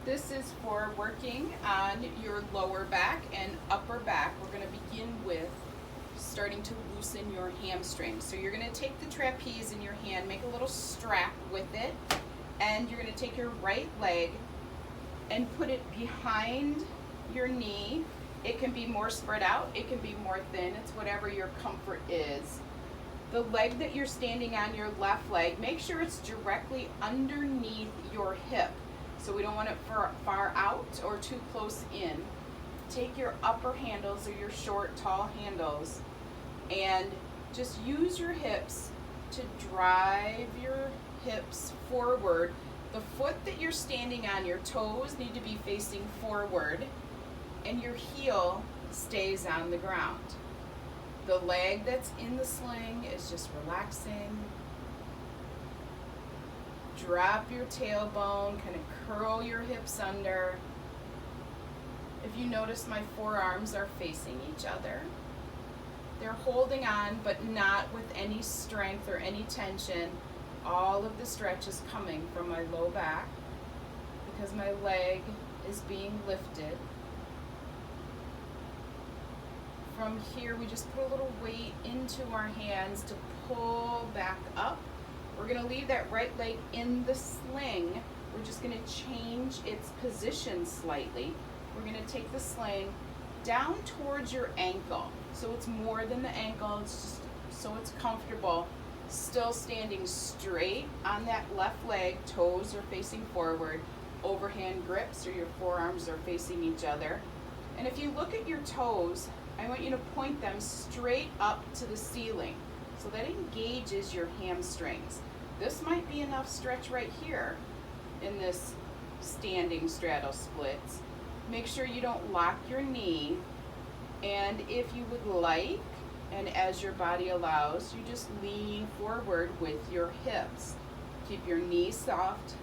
This is for working on your lower back and upper back. We're going to begin with starting to loosen your hamstrings. So you're going to take the trapeze in your hand, make a little strap with it, and you're going to take your right leg and put it behind your knee. It can be more spread out, it can be more thin, it's whatever your comfort is. The leg that you're standing on, your left leg, make sure it's directly underneath your hip. So we don't want it far out or too close in. Take your upper handles or your short, tall handles and just use your hips to drive your hips forward. The foot that you're standing on, your toes need to be facing forward and your heel stays on the ground. The leg that's in the sling is just relaxing. Drop your tailbone, kind of curl your hips under. If you notice, my forearms are facing each other. They're holding on, but not with any strength or any tension. All of the stretch is coming from my low back because my leg is being lifted. From here, we just put a little weight into our hands to pull back up. We're going to leave that right leg in the sling. We're just going to change its position slightly. We're going to take the sling down towards your ankle. So it's more than the ankle, it's just so it's comfortable. Still standing straight on that left leg, toes are facing forward, overhand grips or your forearms are facing each other. And if you look at your toes, I want you to point them straight up to the ceiling. So that engages your hamstrings. This might be enough stretch right here in this standing straddle splits. Make sure you don't lock your knee. And if you would like, and as your body allows, you just lean forward with your hips. Keep your knees soft,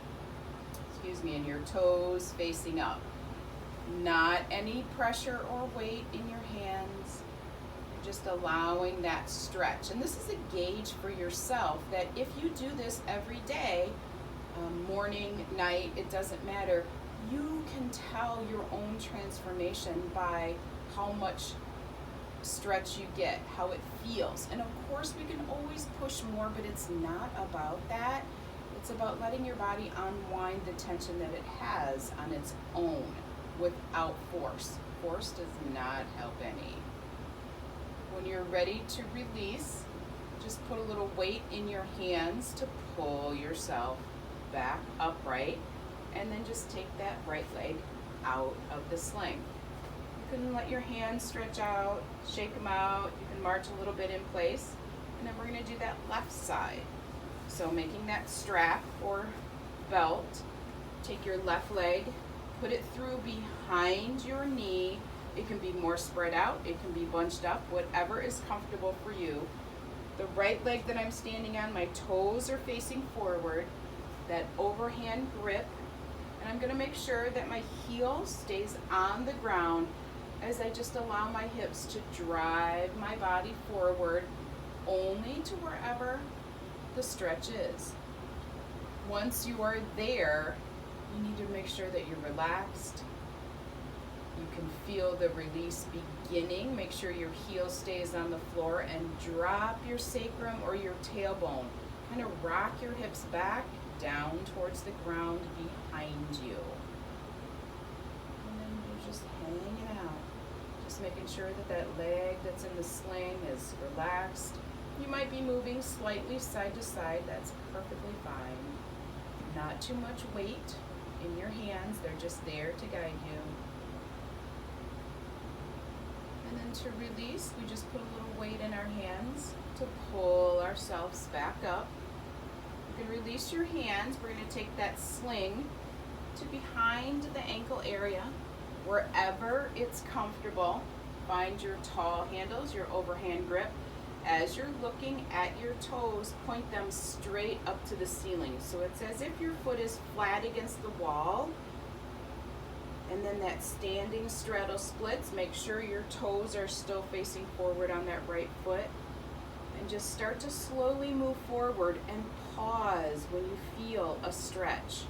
and your toes facing up. Not any pressure or weight in your hands. Just allowing that stretch. And this is a gauge for yourself that if you do this every day, morning, night, it doesn't matter, you can tell your own transformation by how much stretch you get, how it feels. And of course we can always push more, but it's not about that. It's about letting your body unwind the tension that it has on its own without force. Force does not help any. When you're ready to release, just put a little weight in your hands to pull yourself back upright, and then just take that right leg out of the sling. You can let your hands stretch out, shake them out, you can march a little bit in place, and then we're going to do that left side. So making that strap or belt, take your left leg, put it through behind your knee. It can be more spread out, it can be bunched up, whatever is comfortable for you. The right leg that I'm standing on, my toes are facing forward, that overhand grip, and I'm going to make sure that my heel stays on the ground as I just allow my hips to drive my body forward only to wherever the stretch is. Once you are there, you need to make sure that you're relaxed. You can feel the release beginning. Make sure your heel stays on the floor and drop your sacrum or your tailbone. Kind of rock your hips back down towards the ground behind you. And then you're just hanging out. Just making sure that that leg that's in the sling is relaxed. You might be moving slightly side to side. That's perfectly fine. Not too much weight in your hands. They're just there to guide you. And then to release, we just put a little weight in our hands to pull ourselves back up. You can release your hands. We're going to take that sling to behind the ankle area, wherever it's comfortable. Find your tall handles, your overhand grip. As you're looking at your toes, point them straight up to the ceiling. So it's as if your foot is flat against the wall. And then that standing straddle splits. Make sure your toes are still facing forward on that right foot. And just start to slowly move forward and pause when you feel a stretch.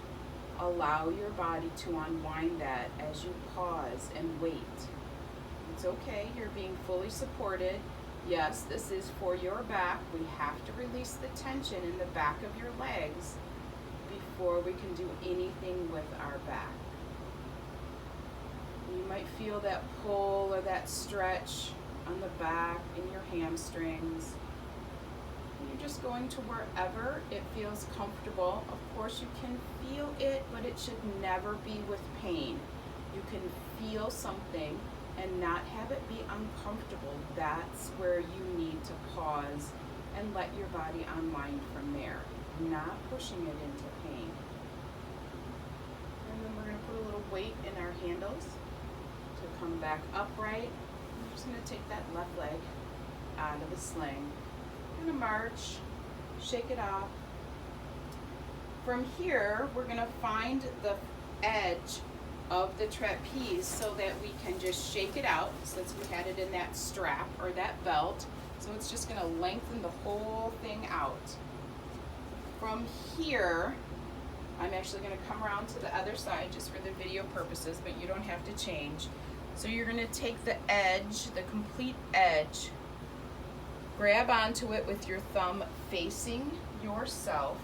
allow your body to unwind that as you pause and wait. It's okay, you're being fully supported. Yes, this is for your back. We have to release the tension in the back of your legs before we can do anything with our back. You might feel that pull or that stretch on the back in your hamstrings. You're just going to wherever it feels comfortable. Of course, you can feel it, but it should never be with pain. You can feel something and not have it be uncomfortable. That's where you need to pause and let your body unwind from there, not pushing it into pain. And then we're going to put a little weight in our handles to come back upright. I'm just going to take that left leg out of the sling. I'm going to march, shake it off. From here, we're going to find the edge of the trapeze so that we can just shake it out since we had it in that strap or that belt. So it's just going to lengthen the whole thing out. From here, I'm actually going to come around to the other side just for the video purposes, but you don't have to change. So you're going to take the edge, the complete edge, grab onto it with your thumb facing yourself.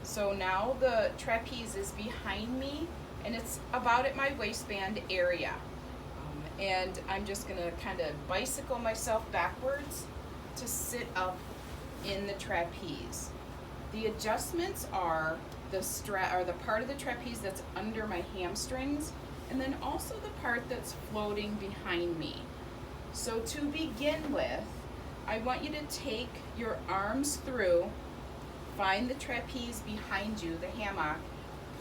So now the trapeze is behind me and it's about at my waistband area. And I'm just gonna kind of bicycle myself backwards to sit up in the trapeze. The adjustments are the the part of the trapeze that's under my hamstrings, and then also the part that's floating behind me. So to begin with, I want you to take your arms through, find the trapeze behind you, the hammock,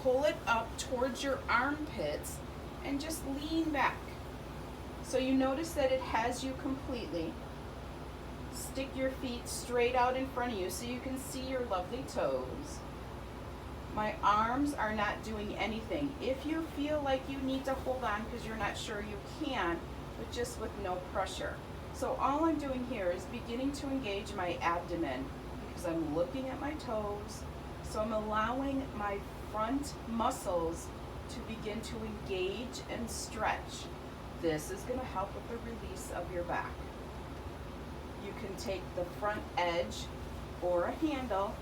pull it up towards your armpits, and just lean back. So you notice that it has you completely. Stick your feet straight out in front of you so you can see your lovely toes. My arms are not doing anything. If you feel like you need to hold on because you're not sure, you can, but just with no pressure. So all I'm doing here is beginning to engage my abdomen because I'm looking at my toes. So I'm allowing my front muscles to begin to engage and stretch. This is going to help with the release of your back. You can take the front edge or a handle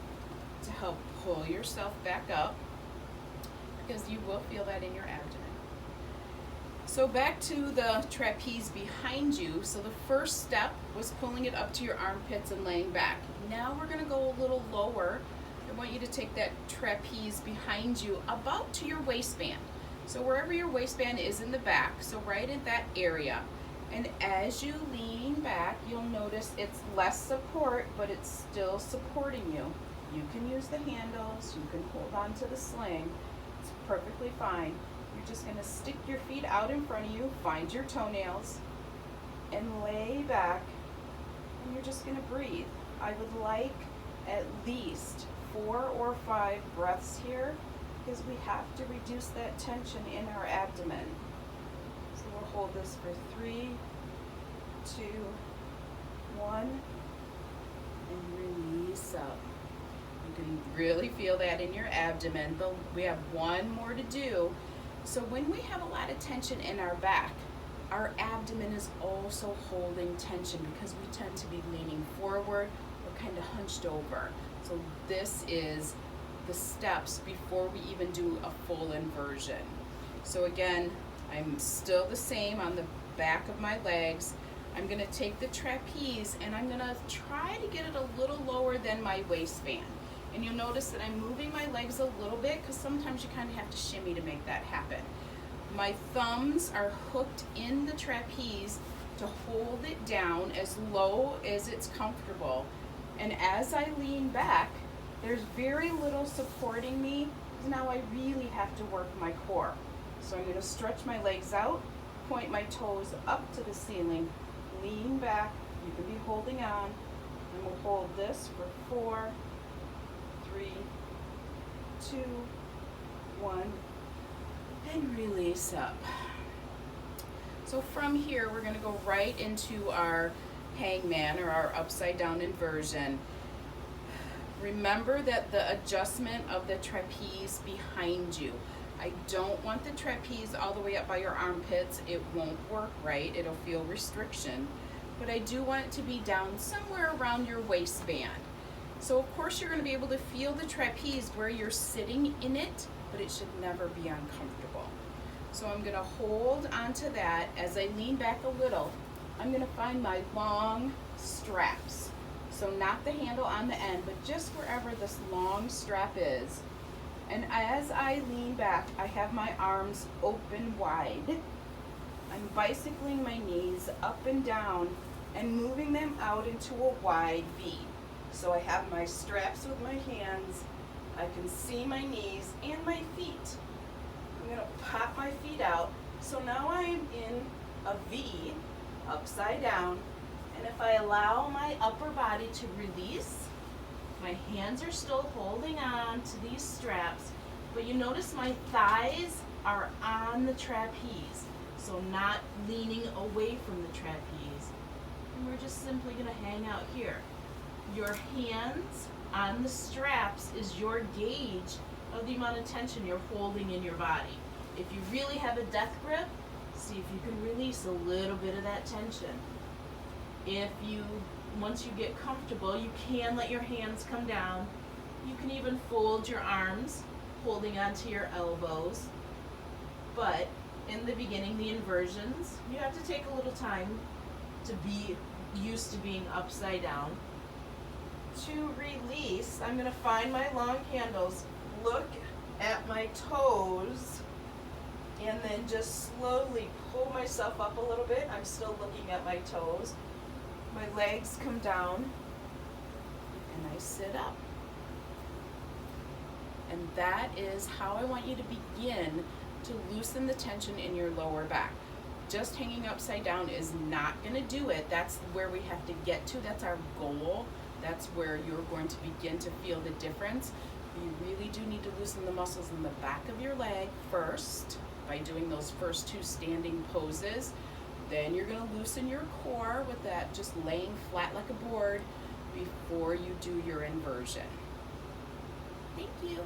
to help pull yourself back up because you will feel that in your abdomen. So back to the trapeze behind you. So the first step was pulling it up to your armpits and laying back. Now we're going to go a little lower. I want you to take that trapeze behind you about to your waistband. So wherever your waistband is in the back, so right in that area. And as you lean back, you'll notice it's less support, but it's still supporting you. You can use the handles, you can hold on to the sling. It's perfectly fine. You're just going to stick your feet out in front of you, find your toenails, and lay back. And you're just going to breathe. I would like at least 4 or 5 breaths here because we have to reduce that tension in our abdomen. So we'll hold this for 3, 2, 1, and release up. You can really feel that in your abdomen. We have one more to do. So when we have a lot of tension in our back, our abdomen is also holding tension because we tend to be leaning forward or kind of hunched over. So this is the steps before we even do a full inversion. So again, I'm still the same on the back of my legs. I'm going to take the trapeze and I'm going to try to get it a little lower than my waistband. And you'll notice that I'm moving my legs a little bit because sometimes you kind of have to shimmy to make that happen. My thumbs are hooked in the trapeze to hold it down as low as it's comfortable. And as I lean back, there's very little supporting me because now I really have to work my core. So I'm going to stretch my legs out, point my toes up to the ceiling, lean back. You can be holding on, and we'll hold this for 4, 3, 2, 1, and release up. So from here, we're going to go right into our hangman or our upside down inversion. Remember that the adjustment of the trapeze behind you. I don't want the trapeze all the way up by your armpits. It won't work right. It'll feel restriction. But I do want it to be down somewhere around your waistband. So of course you're going to be able to feel the trapeze where you're sitting in it, but it should never be uncomfortable. So I'm going to hold onto that. As I lean back a little, I'm going to find my long straps. So not the handle on the end, but just wherever this long strap is. And as I lean back, I have my arms open wide. I'm bicycling my knees up and down and moving them out into a wide V. So I have my straps with my hands. I can see my knees and my feet. I'm going to pop my feet out. So now I'm in a V, upside down. And if I allow my upper body to release, my hands are still holding on to these straps, but you notice my thighs are on the trapeze, so not leaning away from the trapeze. And we're just simply going to hang out here. Your hands on the straps is your gauge of the amount of tension you're holding in your body. If you really have a death grip, see if you can release a little bit of that tension. Once you get comfortable, you can let your hands come down. You can even fold your arms, holding onto your elbows. But in the beginning, the inversions, you have to take a little time to be used to being upside down. To release, I'm going to find my long handles, look at my toes, and then just slowly pull myself up a little bit. I'm still looking at my toes. My legs come down, and I sit up. And that is how I want you to begin to loosen the tension in your lower back. Just hanging upside down is not going to do it. That's where we have to get to. That's our goal. That's where you're going to begin to feel the difference. You really do need to loosen the muscles in the back of your leg first by doing those first two standing poses. Then you're going to loosen your core with that just laying flat like a board before you do your inversion. Thank you.